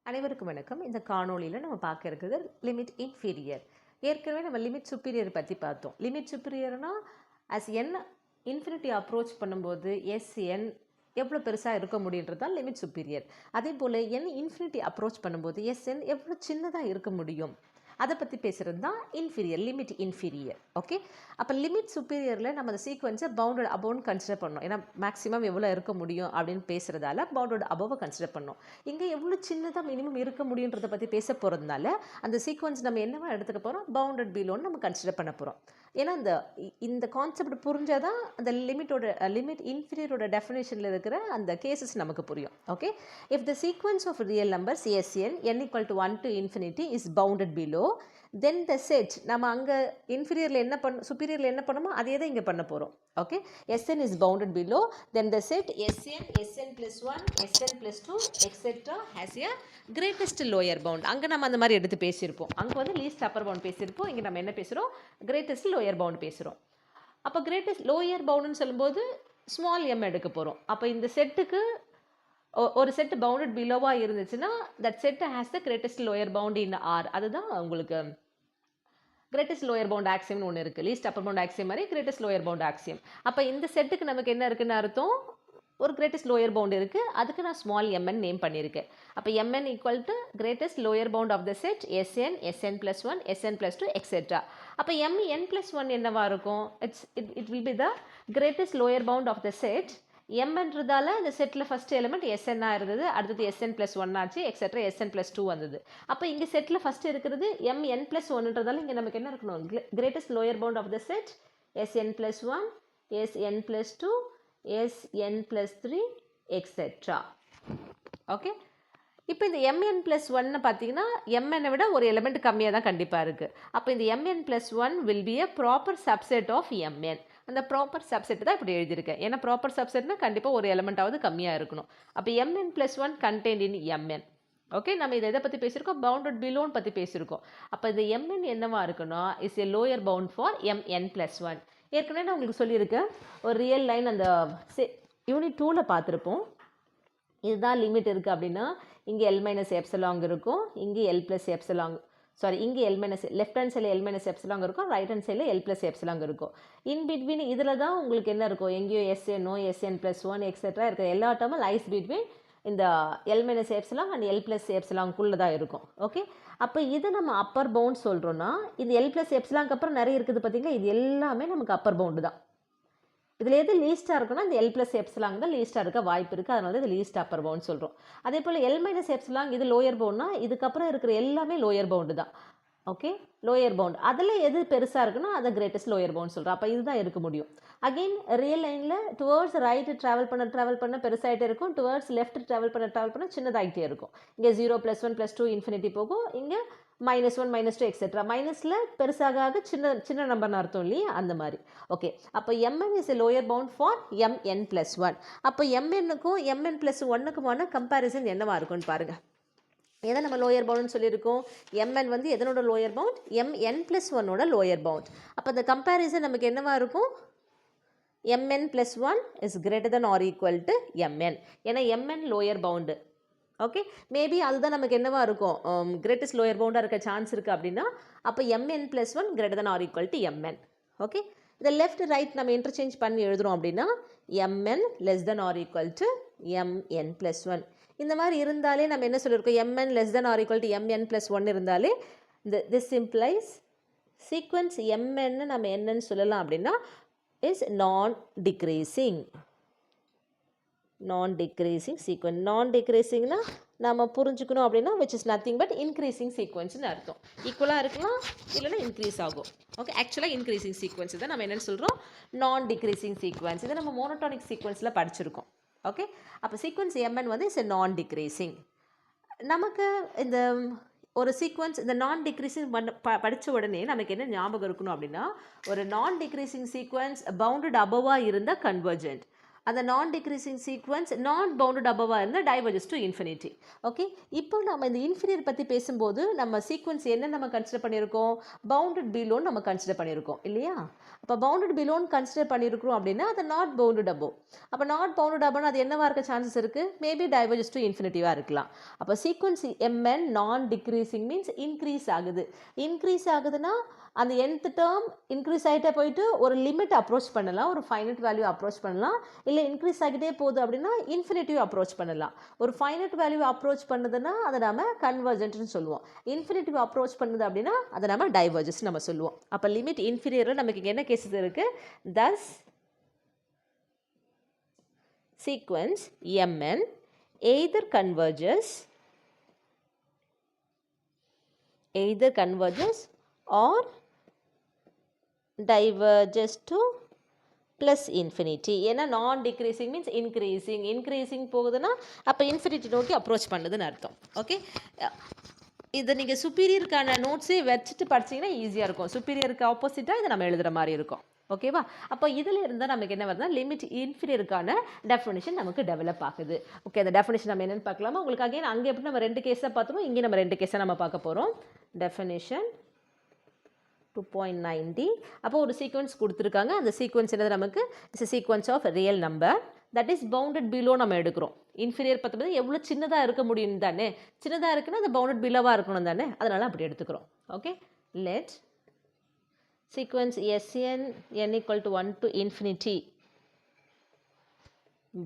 அனைவருக்கும் வணக்கம். இந்த காணொளியில் நம்ம பார்க்க இருக்கிறது லிமிட் இன்ஃபீரியர். ஏற்கனவே நம்ம லிமிட் சுப்பீரியர் பற்றி பார்த்தோம். லிமிட் சுப்பீரியர்னா as n இன்ஃபினிட்டி அப்ரோச் பண்ணும்போது என் எவ்வளோ பெருசாக இருக்க முடியுன்றது தான் லிமிட் சுப்பீரியர். அதே போல் n இன்ஃபினிட்டி அப்ரோச் பண்ணும்போது என் எவ்வளோ சின்னதாக இருக்க முடியும் அதை பற்றி பேசுகிறது தான் இன்ஃபீரியர், லிமிட் இன்ஃபீரியர். ஓகே, அப்போ லிமிட் சுப்பீரியரில் நம்ம அந்த சீக்வன்ஸை பவுண்டட் அபவ்னு கன்சிடர் பண்ணோம். ஏன்னா மேக்ஸிமம் எவ்வளோ இருக்க முடியும் அப்படின்னு பேசுகிறதால பவுண்டட் அபவை கன்சிடர் பண்ணோம். இங்கே எவ்வளோ சின்னதாக மினிமம் இருக்க முடியுன்றதை பற்றி பேச போகிறதுனால அந்த சீக்வன்ஸ் நம்ம என்னவா எடுத்துக்க போகிறோம், பவுண்டட் பிலோன்னு நம்ம கன்சிடர் பண்ண போகிறோம். ஏன்னா இந்த கான்செப்ட் புரிஞ்சால் தான் அந்த லிமிட் இன்ஃபீரியரோட டெஃபினேஷனில் இருக்கிற அந்த கேசஸ் நமக்கு புரியும். Okay, if the sequence of real numbers n equal to 1 to infinity is bounded below, then the set நம்ம அங்கே இன்ஃபீரியரில் என்ன சுப்பீரியரில் என்ன பண்ணுமோ அதே தான் இங்கே பண்ண போகிறோம். Okay, Sn is bounded below, then the set Sn plus 1, Sn plus 2 etc. has a greatest lower bound. அங்கே நம்ம அந்த மாதிரி எடுத்து பேசியிருப்போம். அங்கே வந்து லீஸ்ட் அப்பர் பவுண்ட் பேசியிருப்போம். இங்கே நம்ம என்ன பேசுகிறோம், கிரேட்டஸ்ட் லோயர் பவுண்ட் பேசுகிறோம். அப்போ கிரேட்டஸ்ட் லோயர் பவுண்டுன்னு சொல்லும்போது ஸ்மால் எம் எடுக்க போகிறோம். அப்போ இந்த செட்டுக்கு ஒரு செட்டு பவுண்டட் பிலோவாக இருந்துச்சுன்னா that set has the greatest lower bound in R. அதுதான் உங்களுக்கு கிரேட்டஸ்ட் லோயர் பவுண்ட் ஆக்சியம்னு ஒன்று இருக்குது. லீஸ்ட் அப்பர் பவுண்ட் ஆக்சியம் மாதிரி கிரேட்டஸ்ட் லோயர் பவுண்ட் ஆக்சியம். அப்போ இந்த செட்டுக்கு நமக்கு என்ன இருக்குன்னு அர்த்தம், ஒரு கிரேட்டஸ்ட் லோயர் பவுண்ட் இருக்குது. அதுக்கு நான் ஸ்மால் mn நேம் பண்ணியிருக்கேன். அப்போ mn equal to greatest lower bound of the set Sn plus 1, Sn plus 2 etcetera. அப்போ mn plus 1 என்னவா இருக்கும், it will be the greatest lower bound of the set. mன்றதால இந்த செட்டில் ஃபஸ்ட் எலிமெண்ட் Sn இருந்தது, அடுத்தது Sn plus 1 ஆச்சு, etcetera Sn plus 2 வந்தது. அப்போ இங்கே செட்டில் ஃபஸ்ட் இருக்கிறது mn plus 1ன்றதால இங்கே நமக்கு என்ன இருக்கணும், greatest lower bound of the set Sn plus 1, Sn plus 2, Sn plus 3 etcetera. Okay, இப்போ இந்த mn plus 1 பார்த்தீங்கன்னா mn விட ஒரு எலிமெண்ட் கம்மியாக தான் கண்டிப்பாக இருக்குது. அப்போ இந்த mn plus 1 will be a proper subset of mn. அந்த ப்ராப்பர் சப்செட் தான் இப்படி எழுதியிருக்கேன். ஏன்னா ப்ராப்பர் சப்செட்னா கண்டிப்பாக ஒரு எலிமெண்ட்டாவது கம்மியாக இருக்கணும். அப்போ mn plus 1 contained in mn. Okay, நம்ம இதை பற்றி பேசியிருக்கோம், பவுண்டட் பிலோன்னு பற்றி பேசியிருக்கோம். அப்போ இந்த mn என்னவா இருக்குன்னா is a lower bound for mn plus 1. ஏற்கனவே நான் உங்களுக்கு சொல்லியிருக்கேன், ஒரு ரியல் லைன் அந்த யூனிட் 2ல் பார்த்துருப்போம். இதுதான் லிமிட் இருக்குது அப்படின்னா இங்கே L minus epsilon இருக்கும், இங்கே L plus epsilon, சாரி இங்கே L minus லெஃப்ட் ஹேண்ட் சைடில் L minus epsilon இருக்கும், ரைட் ஹேண்ட் சைடில் L plus epsilon இருக்கும். இன் பிட்வீன் இதில் தான் உங்களுக்கு என்ன இருக்கும், எங்கேயோ Sn plus 1 எக்ஸெட்ரா இருக்கிற எல்லா டேர்மும் லைஸ் பிட்வீன் இந்த L minus epsilon and L plus epsilonக்குள்ளே தான் இருக்கும். ஓகே, அப்போ இது நம்ம அப்பர் பவுண்ட் சொல்கிறோன்னா இது L plus epsilonக்கு அப்புறம் நிறைய இருக்குது பார்த்தீங்களா, இது எல்லாமே நமக்கு அப்பர் பவுண்டு தான். இதில் எது லீஸ்ட்டாக இருக்குன்னா இந்த L plus epsilon தான் லீஸ்ட்டாக இருக்க வாய்ப்பு இருக்குது, அதனால இது லீஸ்ட் அப்பர் பவுண்ட் சொல்கிறோம். அதே போல் L minus epsilon இது லோயர் பவுண்ட்னா இதுக்கப்புறம் இருக்கிற எல்லாமே லோயர் பவுண்டு தான். ஓகே, லோயர் பவுண்ட் அதில் எது பெருசாக இருக்குன்னா அதை கிரேட்டஸ்ட் லோயர் பவுண்ட் சொல்கிறோம். அப்போ இதுதான் இருக்க முடியும். அகெயின் ரியல் லைனில் டுவர்ட்ஸ் ரைட்டு ட்ராவல் பண்ண பெருசாகிட்டே இருக்கும், டுவர்ட்ஸ் லெஃப்ட் ட்ராவல் பண்ண சின்னதாகிட்டே இருக்கும். இங்கே 0 plus 1 plus 2 இன்ஃபினிட்டி போகும், இங்கே -1 -2 எக்ஸெட்ரா. மைனஸில் பெருசாக சின்ன நம்பர்னு அர்த்தம் இல்லையா, அந்த மாதிரி. ஓகே, அப்போ mn is a lower bound for mn plus 1. அப்போ mnக்கும் mn plus 1க்குமான கம்பேரிசன் என்னவா இருக்கும்னு பாருங்கள். எதை நம்ம லோயர் பவுண்டுன்னு சொல்லியிருக்கோம், mn வந்து எதனோட லோயர் பவுண்ட், mn plus 1ஓட லோயர் பவுண்ட். அப்போ அந்த கம்பேரிசன் நமக்கு என்னவா இருக்கும், mn plus 1 is greater than or equal to mn. ஏன்னா mn lower pound. Okay, maybe அதுதான் நமக்கு என்னவா இருக்கும், கிரேட்டஸ்ட் லோயர் பவுண்டாக இருக்க சான்ஸ் இருக்குது அப்படின்னா அப்போ mn plus 1 greater than or equal to mn. Okay, இதை லெஃப்ட் ரைட் நம்ம இன்டர்சேஞ்ச் பண்ணி எழுதுகிறோம் அப்படின்னா mn less than or equal to mn plus 1. இந்த மாதிரி இருந்தாலே நம்ம என்ன சொல்லியிருக்கோம், mn less than or equal to mn plus 1 இருந்தாலே this implies சீக்வன்ஸ் mn நம்ம என்னன்னு சொல்லலாம் அப்படின்னா is non-decreasing sequence. non-decreasingனா நம்ம புரிஞ்சுக்கணும் அப்படின்னா which is nothing but increasing sequenceன்னு அர்த்தம். ஈக்குவலாக இருக்கலாம் இல்லைன்னா இன்க்ரீஸ் ஆகும். ஓகே, ஆக்சுவலாக இன்க்ரீசிங் சீக்வன்ஸ் இதை நம்ம என்னென்னு சொல்கிறோம், நான்-டிக்ரீசிங் சீக்வன்ஸ். இதை நம்ம மோனோட்டானிக் சீக்வன்ஸில் படிச்சிருக்கோம். ஓகே, அப்போ சீக்வன்ஸ் mn வந்து இஸ் எ நான்-டிக்ரீசிங். நமக்கு இந்த ஒரு சீக்வன்ஸ் இந்த நான்-டிக்ரீசிங் படித்த உடனே நமக்கு என்ன ஞாபகம் இருக்கணும் அப்படின்னா, ஒரு நான்-டிக்ரீசிங் சீக்வன்ஸ் பவுண்டட் அபவாக இருந்தால் கன்வர்ஜென்ட். அந்த நான் டிக்ரீசிங் சீக்வன்ஸ் நாட் பவுண்டட் அபவாக இருந்தால் டைவர்ஜஸ் டு இன்ஃபினிட்டி. ஓகே, இப்போ நம்ம இந்த இன்ஃபீரியர் பற்றி பேசும்போது நம்ம சீக்வன்ஸ் என்ன நம்ம கன்சிடர் பண்ணியிருக்கோம், பவுண்டட் பிலோன்னு நம்ம கன்சிடர் பண்ணியிருக்கோம் இல்லையா. அப்போ பவுண்டட் பிலோன்னு கன்சிடர் பண்ணியிருக்கிறோம் அப்படின்னா அது நாட் பவுண்டட் அபவ். அப்போ நாட் பவுண்டட் அபவ்னா அது என்னவா இருக்க சான்சஸ் இருக்குது, மேபி டைவர்ஜஸ் டு இன்ஃபினிட்டிவாக இருக்கலாம். அப்போ சீக்வன்ஸ் mn நான் டிக்ரீசிங் மீன்ஸ் இன்க்ரீஸ் ஆகுது. இன்க்ரீஸ் ஆகுதுன்னா அந்த nth டேர்ம் இன்க்ரீஸ் ஆகிட்டே போயிட்டு ஒரு லிமிட் அப்ரோச் பண்ணலாம், ஒரு ஃபைனட் வேல்யூ அப்ரோச் பண்ணலாம். இல்லை இன்க்ரீஸ் ஆகிட்டே போகுது அப்படின்னா இன்ஃபினிட்டிவ் அப்ரோச் பண்ணலாம். ஒரு ஃபைனட் வேல்யூ அப்ரோச் பண்ணுதுன்னா அதை நம்ம கன்வர்ஜென்ட்னு சொல்லுவோம். இன்ஃபினிட்டிவ் அப்ரோச் பண்ணுது அப்படின்னா அதை நம்ம டைவர்ஜஸ் நம்ம சொல்லுவோம். அப்போ லிமிட் இன்ஃபீரியரில் நமக்கு இங்கே என்ன கேசஸ் இருக்குது, தஸ் sequence mn either converges or diverges to plus infinity. ஏன்னா நான் டிக்ரீசிங் மீன்ஸ் இன்க்ரீசிங் போகுதுன்னா அப்போ இன்ஃபினிட்டி நோக்கி அப்ரோச் பண்ணுதுன்னு அர்த்தம். ஓகே, இதை நீங்கள் சுப்பீரியருக்கான நோட்ஸே வச்சுட்டு படிச்சிங்கன்னா ஈஸியாக இருக்கும். சுப்பீரியருக்கு ஆப்போசிட்டாக இதை நம்ம எழுதுகிற மாதிரி இருக்கும். ஓகேவா, அப்போ இதில் இருந்தால் நமக்கு என்ன வருதுன்னா லிமிட் இன்ஃபீரியருக்கான டெஃபினிஷன் நமக்கு டெவலப் ஆகுது. ஓகே, அந்த டெஃபினிஷன் நம்ம என்னென்னு பார்க்கலாமா. உங்களுக்கு அகைன் அங்கே எப்படி நம்ம 2 கேஸாக பார்த்தோமோ இங்கே நம்ம 2 கேஸாக நம்ம பார்க்க போகிறோம். டெஃபினிஷன் 2.90. அப்போ ஒரு சீக்வன்ஸ் கொடுத்துருக்காங்க. அந்த சீக்வன்ஸ் என்னது நமக்கு it's sequence of real number that is bounded below நம்ம எடுக்கிறோம். இன்ஃபீரியர் பார்த்தும்போது எவ்வளோ சின்னதாக இருக்க முடியும் தானே, சின்னதாக இருக்குன்னா அது பவுண்டட் பிலோவாக இருக்கணும் தானே, அதனால் அப்படி எடுத்துக்கிறோம். Okay, let sequence Sn n equal to 1 to infinity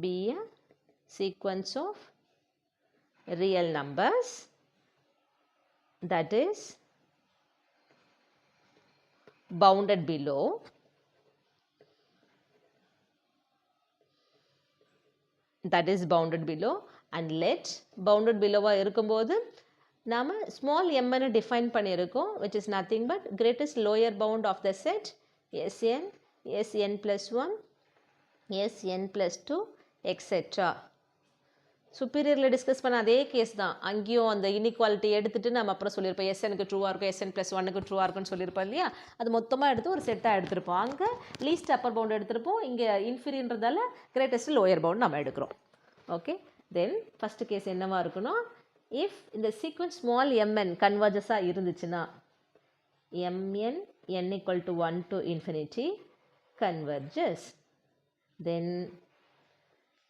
be a sequence of real numbers that is bounded below and let bounded below இருக்கும்போது நாம் small m define பண்ணியிருக்கோம் which is nothing but greatest lower bound of the set Sn, Sn plus 1, Sn plus 2 etc. சுப்பீரியரில் discuss பண்ண அதே case தான். அங்கேயும் அந்த inequality எடுத்துகிட்டு நம்ம அப்புறம் சொல்லியிருப்போம் எஸ்எனுக்கு ட்ரூவாக இருக்கும், Sn plus 1க்கு ட்ரூவாக இருக்குன்னு சொல்லியிருப்போம் இல்லையா. அது மொத்தமாக எடுத்து ஒரு செட்டாக எடுத்திருப்போம். அங்கே லீஸ்ட் அப்பர் பவுண்ட் எடுத்திருப்போம், இங்கே இன்ஃபீரியன்றதால கிரேட்டஸ்ட் லோயர் பவுண்ட் நம்ம எடுக்கிறோம். ஓகே, தென் ஃபஸ்ட்டு கேஸ் என்னவா இருக்கணும், if இந்த sequence small mn converges இருந்துச்சுன்னா mn n equal to 1 to infinity converges, then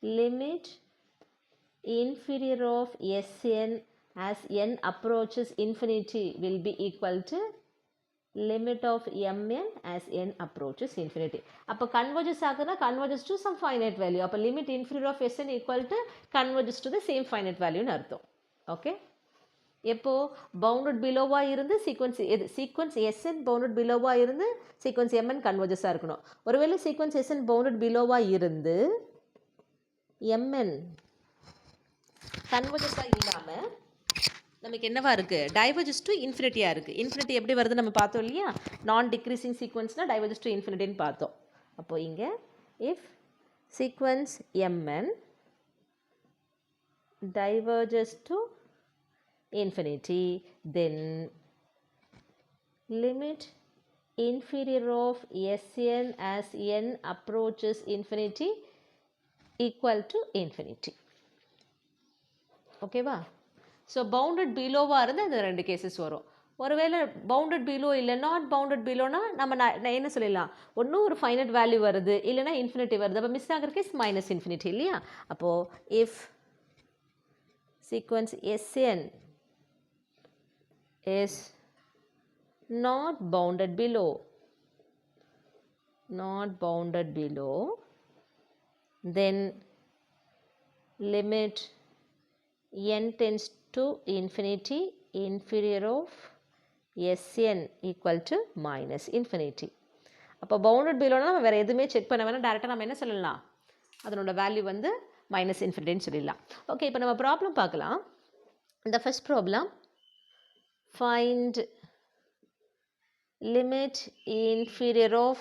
limit inferior of Sn as n approaches infinity will be equal to limit of mn as n approaches infinity. அப்போ converges ஆகுதுன்னா converges to some finite value. அப்போ limit inferior of Sn equal to converges to the same finite value ன்னு அர்த்தம். Okay, எப்போ bounded பிலோவாக இருந்து sequence Sn bounded பிலோவாக இருந்து sequence mn கன்வர்ஜஸாக இருக்கணும். ஒருவேளை சீக்வன்ஸ் Sn பவுண்டட் பிலோவாக இருந்து mn கன்வர்ஜஸாக இல்லாமல் நமக்கு என்னவா இருக்குது, டைவர்ஜஸ் டு இன்ஃபினிட்டியாக இருக்குது. இன்ஃபினிட்டி எப்படி வருது நம்ம பார்த்தோம் இல்லையா, நான் டிக்ரீசிங் சீக்வன்ஸ்னால் டைவர்ஜஸ் டு இன்ஃபினிட்டின்னு பார்த்தோம். அப்போது இங்கே if sequence mn diverges to infinity, then limit inferior of Sn as n approaches infinity equal to infinity. ஓகேவா, ஸோ பவுண்டட் பிலோவாக இருந்து அந்த 2 கேசஸ் வரும். ஒருவேளை பவுண்டட் பிலோ இல்லை நாட் பவுண்டட் பிலோனா நம்ம என்ன சொல்லிடலாம், ஒன்றும் ஒரு ஃபைனட் வேல்யூ வருது இல்லைனா இன்ஃபினிட்டி வருது. அப்போ மிஸ் ஆகிற கேஸ் மைனஸ் இன்ஃபினிட்டி இல்லையா. அப்போது if sequence Sn is not bounded below, then limit n tends to infinity inferior of Sn equal to minus infinity. அப்போ பவுண்டட் பிலோனா நம்ம வேறு எதுவுமே செக் பண்ண வேணாம், டேரெக்டாக நம்ம என்ன சொல்லலாம், அதனோட வேல்யூ வந்து மைனஸ் இன்ஃபினிட்டின்னு சொல்லிடலாம். ஓகே, இப்போ நம்ம ப்ராப்ளம் பார்க்கலாம். இந்த first problem find limit inferior of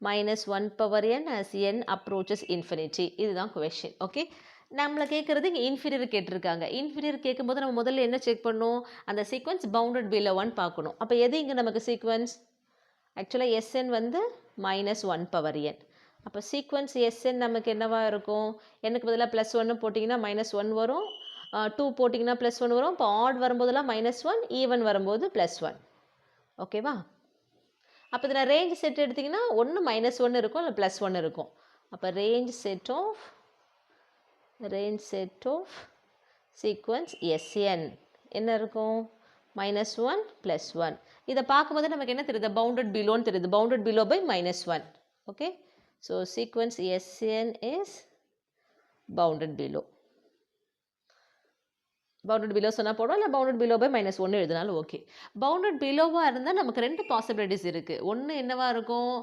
minus 1 power n as n approaches infinity. இதுதான் கொஷின். ஓகே, நம்மளை கேட்குறது இங்கே இன்ஃபீரியர் கேட்டிருக்காங்க. இன்ஃபீரியர் கேட்கும்போது நம்ம முதல்ல என்ன செக் பண்ணணும், அந்த சீக்வன்ஸ் பவுண்டட் பிலோவான்னு பார்க்கணும். அப்போ எது இங்கே நமக்கு சீக்வன்ஸ், ஆக்சுவலாக Sn வந்து -1 power n. அப்போ சீக்வன்ஸ் எஸ்என் நமக்கு என்னவா இருக்கும்? எனக்கு பதிலாக +1 போட்டிங்கன்னா -1 வரும், 2 போட்டிங்கன்னா +1 வரும். இப்போ ஆட் வரும்போதெல்லாம் -1, ஈவன் வரும்போது +1. ஓகேவா? அப்போ இதில் ரேஞ்ச் செட் எடுத்திங்கன்னா ஒன்று -1 இருக்கும், இல்லை +1 இருக்கும். அப்போ range set of sequence S N என்ன இருக்கும்? -1 +1. இதை பார்க்கும்போது நமக்கு என்ன தெரியுது? பவுண்டட் பிலோன்னு தெரியுது. Bounded below by -1. Okay, so sequence S N is bounded below. Bounded below சொன்னால் போடும், இல்லை பவுண்டட் பிலோ பை -1 எழுதினாலும் ஓகே. பவுண்டட் பிலோவாக இருந்தால் நமக்கு 2 பாசிபிலிட்டிஸ் இருக்குது. ஒன்று என்னவா இருக்கும்?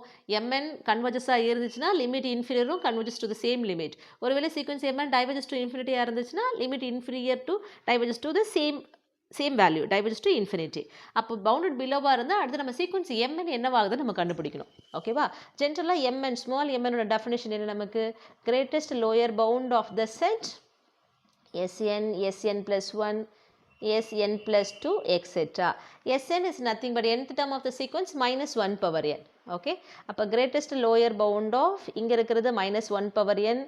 mn கன்வர்ஜஸாக இருந்துச்சுன்னா லிமிட் இன்ஃபீரியரும் converges to the same limit. ஒருவேளை சீக்வன்ஸ் mn டைவர்ஜஸ் டு இன்ஃபினிட்டியாக இருந்துச்சுன்னா limit inferior too diverges to the same value, diverges to infinity. அப்போ பவுண்டட் பிலோவாக இருந்தால் அடுத்து நம்ம சீக்வன்ஸ் mn என்னவாகுதுன்னு நம்ம கண்டுபிடிக்கணும். ஓகேவா? ஜென்ரலாக mn ஸ்மால் mnோட டெஃபினேஷன் என்ன நமக்கு? Greatest lower bound of the set Sn, Sn plus 1, Sn plus 2, etc. Sn is nothing but nth term of the sequence minus 1 power n. Okay. அப்போ greatest lower bound of இங்கே இருக்கிறது -1 power n,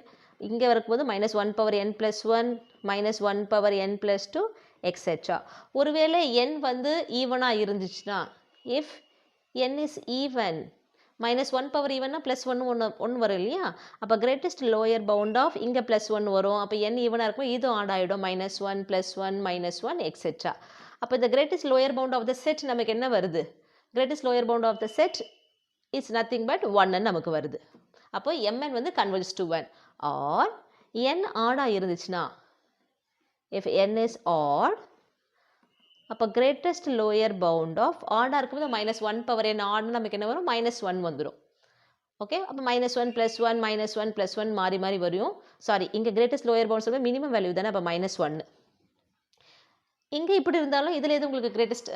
இங்கே வரும்போது -1 power n plus 1, -1 power n plus 2, etc. ஒருவேளை n வந்து ஈவனாக இருந்துச்சுன்னா, if n is even, -1 power ஈவன்னா +1 வரும் இல்லையா? அப்போ கிரேட்டஸ்ட் லோயர் பவுண்ட் ஆஃப் இங்கே +1 வரும். அப்போ n ஈவனாக இருக்கும், இதுவும் ஆட் ஆகிடும். -1 +1 -1 எக்ஸெட்ரா. அப்போ இந்த greatest lower bound of the set நமக்கு என்ன வருது? Greatest lower bound of the set is nothing but 1 நமக்கு வருது. அப்போ mn வந்து கன்வர்ஜஸ் டு 1. ஆர் n ஆடாக இருந்துச்சுன்னா, இஃப் n இஸ் ஆட், அப்போ கிரேட்டஸ்ட் லோயர் பவுண்ட் ஆஃப் ஆடாக இருக்கும்போது -1 power n ஆட்னு நமக்கு என்ன வரும்? -1 வந்துடும். ஓகே, அப்போ -1 +1 -1 +1 மாறி மாறி வரும். சாரி, இங்கே கிரேட்டஸ்ட் லோயர் பவுண்ட் சொல்லுங்கள் மினிமம் வேல்யூ தானே, அப்போ -1. இங்கே இப்படி இருந்தாலும் இதில் எது உங்களுக்கு கிரேட்டஸ்ட்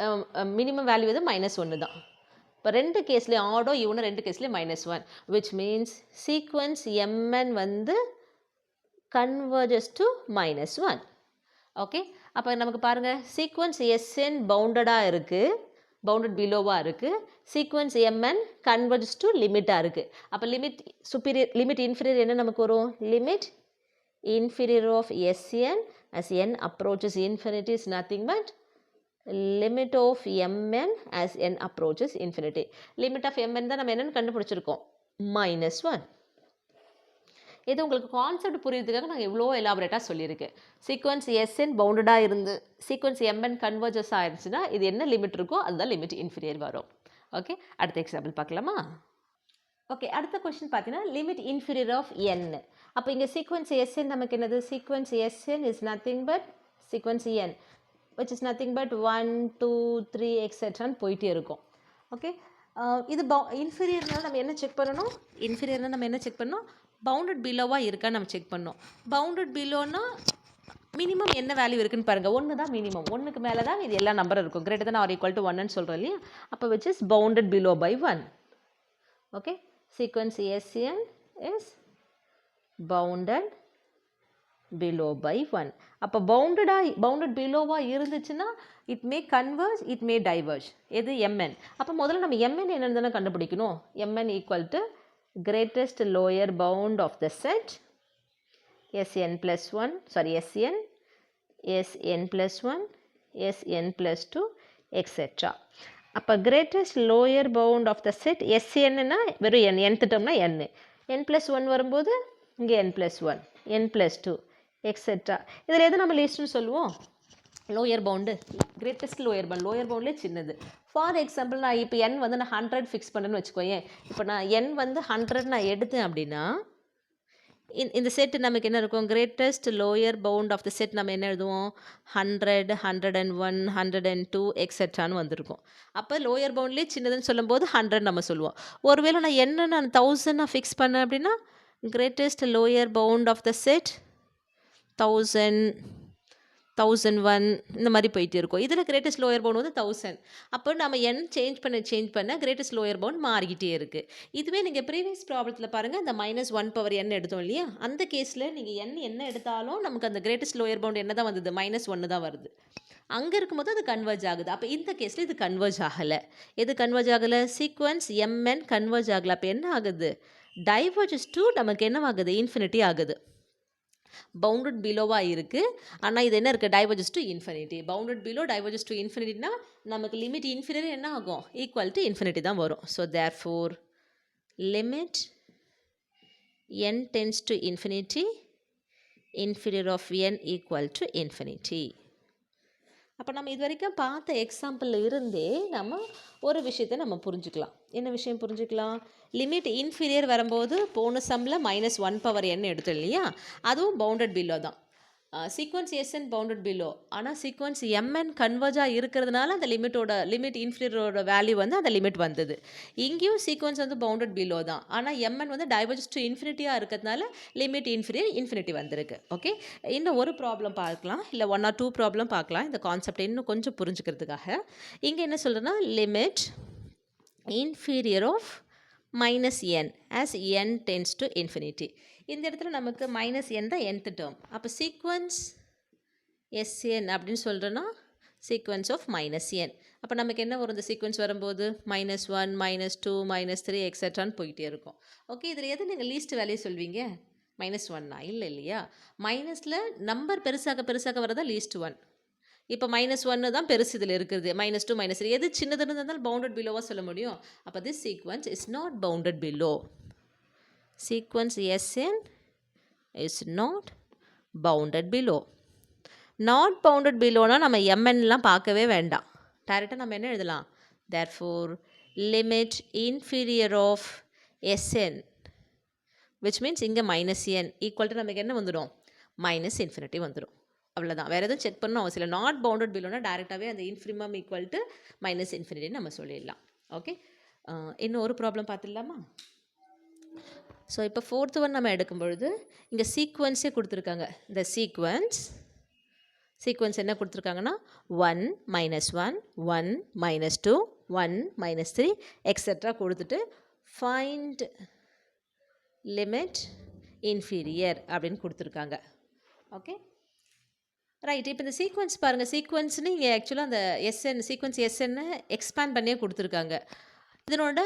மினிமம் வேல்யூ எது? -1 தான். இப்போ 2 கேஸ்லேயும் ஆடோ இவனு 2 கேஸ்லேயும் -1, விச் மீன்ஸ் சீக்வன்ஸ் mn வந்து கன்வர்ஜஸ் டு -1. ஓகே, அப்போ நமக்கு பாருங்கள், சீக்வன்ஸ் Sn பவுண்டடாக இருக்குது, பவுண்டட் பிலோவாக இருக்குது. சீக்வன்ஸ் mn கன்வர்ஜஸ் டு லிமிட்டாக இருக்குது. அப்போ லிமிட் இன்ஃபீரியர் என்ன நமக்கு வரும்? Limit inferior of Sn as n approaches infinity is nothing but limit of mn as n approaches infinity. Limit of mn தான் நம்ம என்னென்னு கண்டுபிடிச்சிருக்கோம், -1. இது உங்களுக்கு கான்செப்ட் புரியுறதுக்காக நாங்கள் எவ்வளோ எலாபரேட்டாக சொல்லியிருக்கேன். சீக்வன்ஸ் Sn பவுண்டடாக இருந்து சீக்வன்ஸ் mn கன்வர்ஜஸ் ஆயிடுச்சுன்னா இது என்ன லிமிட் இருக்கோ அதுதான் லிமிட் இன்ஃபீரியர் வரும். ஓகே, அடுத்த எக்ஸாம்பிள் பார்க்கலாமா? ஓகே, அடுத்த கொஸ்டின் பார்த்தீங்கன்னா லிமிட் இன்ஃபீரியர் ஆஃப் n. அப்போ இங்கே சீக்வன்ஸ் Sn நமக்கு என்னது? Sequence Sn is nothing but sequence n which is nothing but 1 2 3 எக்ஸெட்ரான்னு போயிட்டே இருக்கும். ஓகே, இது இன்ஃபீரியர்னால நம்ம என்ன செக் பண்ணணும்? இன்ஃபீரியர்னால் நம்ம என்ன செக் பண்ணணும்? பவுண்டட் பிலோவாக இருக்கான்னு நம்ம செக் பண்ணோம். பவுண்டட் பிலோன்னா மினிமம் என்ன வேல்யூ இருக்குன்னு பாருங்கள். 1 தான் மினிமம், 1க்கு மேலே தான் இது எல்லா நம்பரும் இருக்கும். Greater than or equal to 1ன்னு சொல்கிறோம் இல்லையா? அப்போ which is bounded below by 1. Okay, sequence Sn is bounded below by 1. அப்போ பவுண்டட் பிலோவாக இருந்துச்சுன்னா it may converge, it may diverge. எது? mn. அப்போ முதல்ல நம்ம mn என்னன்னு தானே கண்டுபிடிக்கணும். mn equal to greatest lower bound of the set Sn plus 1, sorry Sn, Sn plus 1, Sn plus 2, etc. அப்போ greatest lower bound of the set Snன்னா வெறும் n, nth termனா n, n plus 1 வரும்போது இங்கே n plus 1, n plus 2, etc. இதில் எது நம்ம லீஸ்ட்னு சொல்லுவோம்? Lower pound, greatest lower பவுண்ட்லேயே சின்னது. For example நான் இப்போ n வந்து நான் 100 ஃபிக்ஸ் பண்ணுறேன்னு வச்சுக்கோயேன். இப்போ நான் n வந்து 100 நான் எடுத்தேன் அப்படின்னா இந்த செட்டு நமக்கு என்ன இருக்கும்? Greatest lower bound of the set நம்ம என்ன எழுதுவோம்? 100 101 102 எக்ஸெட்ரான்னு வந்திருக்கும். அப்போ லோயர் பவுண்ட்லேயே சின்னதுன்னு சொல்லும்போது 100 நம்ம சொல்லுவோம். ஒருவேளை நான் 1000 நான் ஃபிக்ஸ் பண்ணேன் அப்படின்னா greatest lower bound of the set 1000 1001 இந்த மாதிரி போயிட்டு இருக்கும். இதில் கிரேட்டஸ்ட் லோயர் பவுண்ட் வந்து 1000. அப்போ நம்ம n சேஞ்ச் பண்ண கிரேட்டஸ்ட் லோயர் பவுண்ட் மாறிக்கிட்டே இருக்குது. இதுவே நீங்கள் ப்ரீவியஸ் ப்ராப்ளத்தில் பாருங்கள், இந்த -1 power n எடுத்தோம் இல்லையா? அந்த கேஸில் நீங்கள் n என்ன எடுத்தாலும் நமக்கு அந்த கிரேட்டஸ்ட் லோயர் பவுண்ட் என்ன தான் வந்தது? -1 தான் வருது. அங்கே இருக்கும்போது அது கன்வர்ஜ் ஆகுது. அப்போ இந்த கேஸில் இது கன்வர்ஜ் ஆகலை. எது கன்வர்ஜ் ஆகலை? சீக்வன்ஸ் mn கன்வர்ஜ் ஆகலை. அப்போ என்ன ஆகுது? டைவர்ஜஸ் டு நமக்கு என்னவாகுது, இன்ஃபினிட்டி ஆகுது. பவுண்டட் பிலோவாக இருக்குது, ஆனால் இது என்ன இருக்குது, diverges to infinity. Bounded below diverges to இன்ஃபினிட்டினா நமக்கு லிமிட் இன்ஃபினிட்டி என்ன ஆகும், ஈக்குவல் டு இன்ஃபினிட்டி தான் வரும். So therefore limit n tends to infinity, inferior of n equal to infinity. அப்போ நம்ம இது வரைக்கும் பார்த்த எக்ஸாம்பிளில் இருந்தே நம்ம ஒரு விஷயத்தை நம்ம புரிஞ்சுக்கலாம். என்ன விஷயம் புரிஞ்சுக்கலாம், லிமிட் இன்ஃபீரியர் வரும்போது போன சம்மில் -1/n எடுத்தோம் இல்லையா, அதுவும் பவுண்டட் பிலோ தான். சீக்வன்ஸ் எஸ்என் பவுண்டட் பிலோ, ஆனால் சீக்வன்ஸ் எம்என் கன்வர்ஜாக இருக்கிறதுனால அந்த லிமிட் இன்ஃபீரியரோட வேல்யூ வந்து அந்த லிமிட் வந்தது. இங்கேயும் சீக்வன்ஸ் வந்து பவுண்டட் பிலோ தான், ஆனால் எம்என் வந்து டைவர்ஜஸ் டு இன்ஃபினிட்டியாக இருக்கிறதுனால லிமிட் இன்ஃபினிட்டி வந்திருக்கு. ஓகே, இன்னும் ஒரு ப்ராப்ளம் பார்க்கலாம், இல்லை 1 or 2 ப்ராப்ளம் பார்க்கலாம் இந்த கான்செப்ட் இன்னும் கொஞ்சம் புரிஞ்சுக்கிறதுக்காக. இங்கே என்ன சொல்கிறேன்னா, limit inferior of -n as n tends to infinity. இந்த இடத்துல நமக்கு -n தான் nth டேர்ம். அப்போ சீக்வன்ஸ் Sn அப்படின்னு சொல்கிறேன்னா சீக்வன்ஸ் ஆஃப் -n. அப்போ நமக்கு என்ன வரும், இந்த சீக்வன்ஸ் வரும்போது -1 -2 -3 எக்ஸெட்ரான்னு போயிட்டே இருக்கும். ஓகே, இதில் எது நீங்கள் லீஸ்ட் வேல்யூ சொல்வீங்க, -1 இல்லை இல்லையா. மைனஸில் நம்பர் பெருசாக வரதான் லீஸ்ட் 1. இப்போ -1 தான் பெருசு இதில் இருக்கிறது, -2 -3 எது சின்னதுன்னு இருந்தாலும் பவுண்டட் பிலோவாக சொல்ல முடியும். அப்போ this sequence is not bounded below. Sequence Sn is not bounded below. Not bounded பிலோனா நம்ம mnலாம் பார்க்கவே வேண்டாம், டைரெக்டாக நம்ம என்ன எழுதலாம், therefore limit inferior of Sn which means இங்கே -n ஈக்குவல் டு நமக்கு என்ன வந்துடும், -infinity வந்துடும். அவ்வளோதான், வேறு எதுவும் செக் பண்ணணும் அவசியம் இல்லை. நாட் பவுண்டட் பிலோனா டேரெக்டாகவே அந்த இன்ஃபினிமம் ஈக்குவல் டு -infinity நம்ம சொல்லிடலாம். ஓகே, இன்னும் ஒரு ப்ராப்ளம் பார்த்துடலாமா. ஸோ இப்போ 4th ஒன் நம்ம எடுக்கும் பொழுது இங்கே சீக்வன்ஸே கொடுத்துருக்காங்க. இந்த சீக்வன்ஸ் என்ன கொடுத்துருக்காங்கன்னா 1 -1 1 -2 1 -3 எக்ஸெட்ரா கொடுத்துட்டு ஃபைண்ட் லிமிட் இன்ஃபீரியர் அப்படின்னு கொடுத்துருக்காங்க. ஓகே ரைட், இப்போ இந்த சீக்வன்ஸ் பாருங்கள், சீக்வன்ஸ்னு இங்கே ஆக்சுவலாக அந்த சீக்வன்ஸ் எஸ்என்னு எக்ஸ்பேண்ட் பண்ணியே கொடுத்துருக்காங்க. இதனோட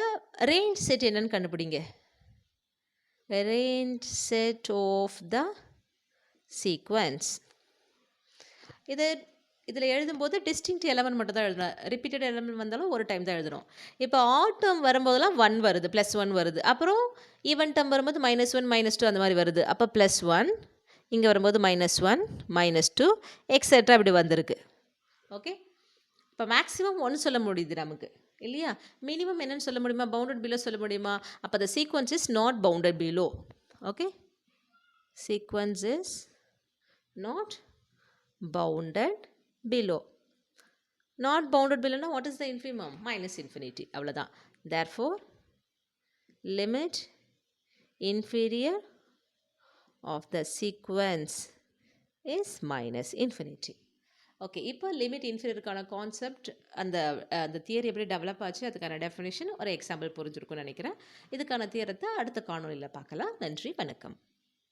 ரேஞ்ச் செட் என்னன்னு கண்டுபிடிங்க. Range set of the sequence. இதில் எழுதும்போது டிஸ்டிங்க்ட் எலமெண்ட் மட்டும் தான் எழுதணும், ரிப்பீட்டட் எலமெண்ட் வந்தாலும் ஒரு டைம் தான் எழுதணும். இப்போ ஆட் டேர்ம் வரும்போதெல்லாம் 1 வருது, +1 வருது. அப்புறம் ஈவன் டேர்ம் வரும்போது -1 -2 அந்த மாதிரி வருது. அப்போ +1, இங்கே வரும்போது -1 -2 எக்ஸெட்ரா இப்படி வந்திருக்கு. ஓகே, இப்போ மேக்ஸிமம் 1 சொல்ல முடியுது நமக்கு இல்லையா. மினிமம் என்னன்னு சொல்ல முடியுமா, பவுண்டட் பிலோ சொல்ல முடியுமா. அப்போ the sequence is not bounded below. Okay, sequence is not bounded below. not bounded below na what is the infimum, -infinity. அவ்வளோதான். therefore limit inferior of the sequence is -infinity. Okay, இப்போ limit இன்ஃபீரியருக்கான concept அந்த theory எப்படி develop ஆச்சு, அதுக்கான definition ஒரு example புரிஞ்சிருக்கும்னு நினைக்கிறேன். இதுக்கான தியரத்தை அடுத்த காணொலியில் பார்க்கலாம். நன்றி, வணக்கம்.